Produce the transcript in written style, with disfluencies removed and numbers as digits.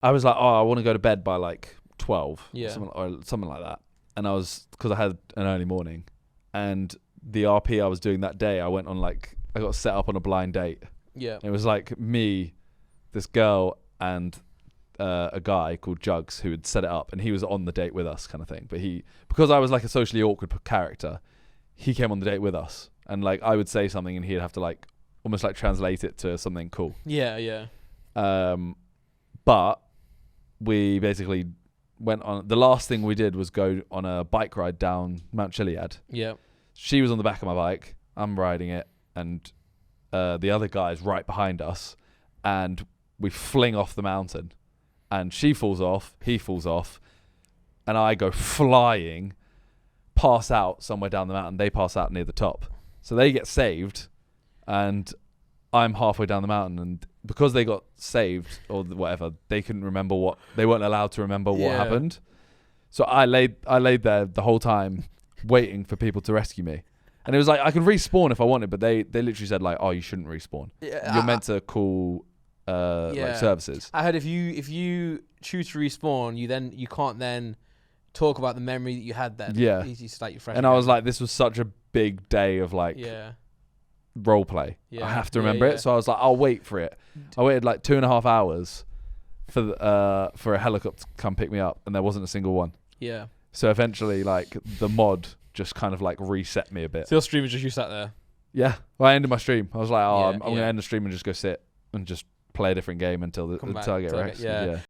I was like, oh, I want to go to bed by like 12 Yeah. or something like that. And I was, because I had an early morning, and the RP I was doing that day, I got set up on a blind date. Yeah. It was like me, this girl, and a guy called Jugs who had set it up, and he was on the date with us, kind of thing. But because I was like a socially awkward character, he came on the date with us, and like I would say something, and he'd have to like almost like translate it to something cool. Yeah. Yeah. But we basically went on. The last thing we did was go on a bike ride down Mount Chiliad. Yeah. She was on the back of my bike. I'm riding it, and the other guy's right behind us, and we fling off the mountain. And she falls off, he falls off, and I go flying, pass out somewhere down the mountain. They pass out near the top. So they get saved, and I'm halfway down the mountain. And because they got saved, or whatever, they couldn't remember they weren't allowed to remember what happened. So I laid there the whole time, waiting for people to rescue me. And it was like, I could respawn if I wanted, but they literally said like, oh, you shouldn't respawn. You're meant to call... like services. I heard if you choose to respawn, you can't then talk about the memory that you had then. Yeah. You start your fresh. And I was like, this was such a big day of like role play. Yeah. I have to remember it. So I was like, I'll wait for it. I waited like 2.5 hours for a helicopter to come pick me up, and there wasn't a single one. Yeah. So eventually, like the mod just kind of like reset me a bit. So your stream was just you sat there. Yeah. Well, I ended my stream. I was like, I'm Yeah, gonna end the stream and just go sit and just play a different game until I get rescued. Yeah.